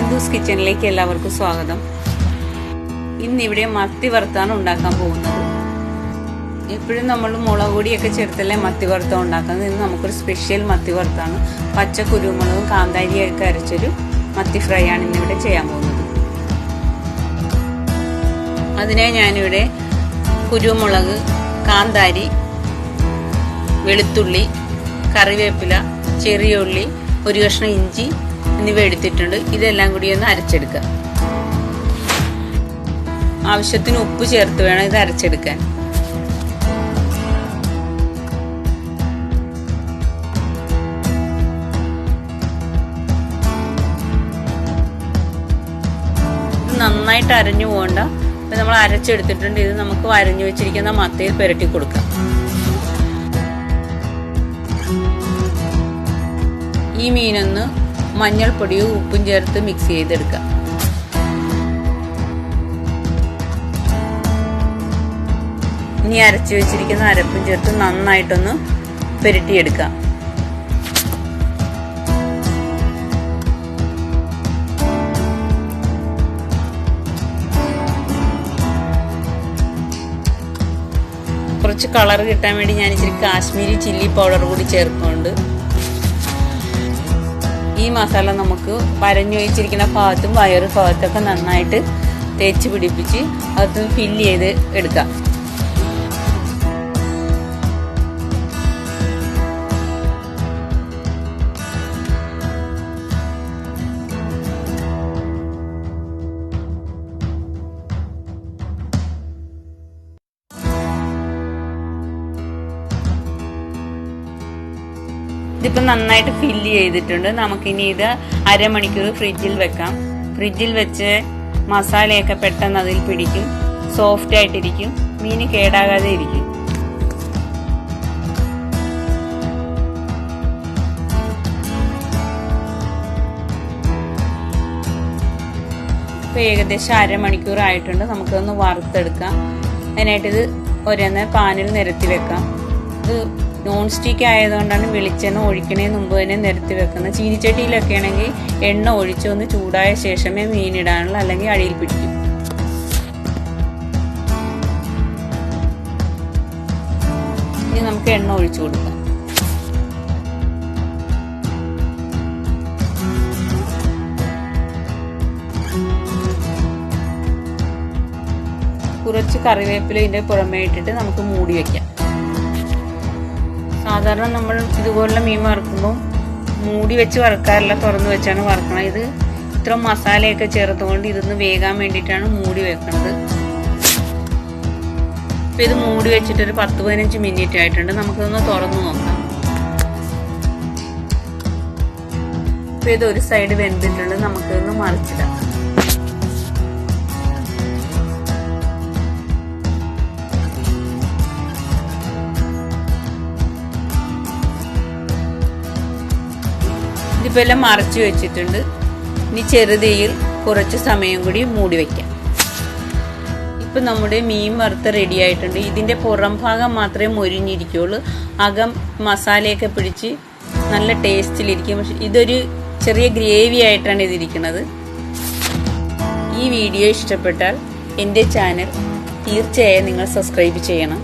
ഇന്ദുസ് കിച്ചണിലേക്ക് എല്ലാവർക്കും സ്വാഗതം. ഇന്നിവിടെ മത്തി വറുത്താണ് ഉണ്ടാക്കാൻ പോകുന്നത്. എപ്പോഴും നമ്മൾ മുളക് പൊടിയൊക്കെ ചേർത്തല്ലേ മത്തി വറുത്ത ഉണ്ടാക്കുന്നത്. ഇന്ന് നമുക്കൊരു സ്പെഷ്യൽ മത്തി വറുത്താണ്. പച്ച കുരുമുളകും കാന്താരിയൊക്കെ അരച്ചൊരു മത്തി ഫ്രൈ ആണ് ഇന്നിവിടെ ചെയ്യാൻ പോകുന്നത്. അതിനായി ഞാനിവിടെ കുരുമുളക്, കാന്താരി, വെളുത്തുള്ളി, കറിവേപ്പില, ചെറിയ ഉള്ളി, ഒരു കഷ്ണം ഇഞ്ചി എന്നിവ എടുത്തിട്ടുണ്ട്. ഇതെല്ലാം കൂടി ഒന്ന് അരച്ചെടുക്കുക. ആവശ്യത്തിന് ഉപ്പ് ചേർത്ത് വേണം ഇത് അരച്ചെടുക്കാൻ. ഇത് നന്നായിട്ട് അരഞ്ഞു പോകണ്ട. ഇപ്പം നമ്മൾ അരച്ചെടുത്തിട്ടുണ്ട്. ഇത് നമുക്ക് അരഞ്ഞു വെച്ചിരിക്കുന്ന മത്തിയിൽ പുരട്ടി കൊടുക്കാം. ഈ മീനൊന്ന് മഞ്ഞൾപ്പൊടിയും ഉപ്പും ചേർത്ത് മിക്സ് ചെയ്തെടുക്കാം. ഇനി അരച്ചു വെച്ചിരിക്കുന്ന അരപ്പും ചേർത്ത് നന്നായിട്ടൊന്ന് പുരട്ടിയെടുക്കാം. കുറച്ച് കളർ കിട്ടാൻ വേണ്ടി ഞാൻ ഇച്ചിരി കാശ്മീരി ചില്ലി പൗഡർ കൂടി ചേർക്കുന്നുണ്ട്. ഈ മസാല നമുക്ക് വരഞ്ഞു വെച്ചിരിക്കുന്ന ഭാഗത്തും വയറ് ഭാഗത്തൊക്കെ നന്നായിട്ട് തേച്ച് പിടിപ്പിച്ച് അത് ഫില്ല് ചെയ്ത് എടുക്കാം. ഇതിപ്പോൾ നന്നായിട്ട് ഫില്ല് ചെയ്തിട്ടുണ്ട്. നമുക്കിനി ഇത് അരമണിക്കൂർ ഫ്രിഡ്ജിൽ വെക്കാം. ഫ്രിഡ്ജിൽ വെച്ച് മസാലയൊക്കെ പെട്ടെന്ന് അതിൽ പിടിക്കും. സോഫ്റ്റ് ആയിട്ടിരിക്കും. മീൻ കേടാകാതെ ഇരിക്കും. ഇപ്പോൾ ഏകദേശം അരമണിക്കൂർ ആയിട്ടുണ്ട്. നമുക്കൊന്ന് വറുത്തെടുക്കാം. അതിനായിട്ടിത് ഒരെണ്ണ പാനിൽ നിരത്തി വെക്കാം. ഇത് നോൺ സ്റ്റിക്ക് ആയതുകൊണ്ടാണ് വെളിച്ചെണ്ണ ഒഴിക്കണതിന് മുമ്പ് തന്നെ നിരത്തി വെക്കുന്നത്. ചീനിച്ചട്ടിയിലൊക്കെ ആണെങ്കിൽ എണ്ണ ഒഴിച്ചൊന്ന് ചൂടായ ശേഷമേ മീനിടാനുള്ള, അല്ലെങ്കിൽ അടിയിൽ പിടിക്കും. ഇനി നമുക്ക് എണ്ണ ഒഴിച്ചു കൊടുക്കാം. കുറച്ച് കറിവേപ്പില ഇതിൻ്റെ പുറമേ ഇട്ടിട്ട് നമുക്ക് മൂടി വയ്ക്കാം. സാധാരണ നമ്മൾ ഇതുപോലുള്ള മീൻ വറുക്കുമ്പോൾ മൂടി വെച്ച് വറുക്കാറില്ല, തുറന്നു വെച്ചാണ് വറുക്കണം. ഇത് ഇത്ര മസാലയൊക്കെ ചേർത്തുകൊണ്ട് ഇതൊന്ന് വേകാൻ വേണ്ടിയിട്ടാണ് മൂടി വെക്കുന്നത്. ഇപ്പം ഇത് മൂടി വെച്ചിട്ടൊരു 10-15 മിനിറ്റ് ആയിട്ടുണ്ട്. നമുക്കിതൊന്ന് തുറന്നു നോക്കാം. ഇപ്പം ഇത് ഒരു സൈഡ് വെന്തിട്ടുണ്ട്. നമുക്കിതൊന്ന് മറിച്ചിടാം. ഇതിപ്പോൾ എല്ലാം മറച്ചു വെച്ചിട്ടുണ്ട്. ഇനി ചെറുതീയിൽ കുറച്ച് സമയം കൂടി മൂടി വയ്ക്കാം. ഇപ്പം നമ്മുടെ മീൻ വറുത്ത് റെഡി ആയിട്ടുണ്ട്. ഇതിൻ്റെ പുറം ഭാഗം മാത്രമേ മൊരിഞ്ഞിരിക്കുകയുള്ളൂ. അകം മസാലയൊക്കെ പിടിച്ച് നല്ല ടേസ്റ്റിലിരിക്കും. പക്ഷെ ഇതൊരു ചെറിയ ഗ്രേവി ആയിട്ടാണ് ഇതിരിക്കുന്നത്. ഈ വീഡിയോ ഇഷ്ടപ്പെട്ടാൽ എൻ്റെ ചാനൽ തീർച്ചയായും നിങ്ങൾ സബ്സ്ക്രൈബ് ചെയ്യണം.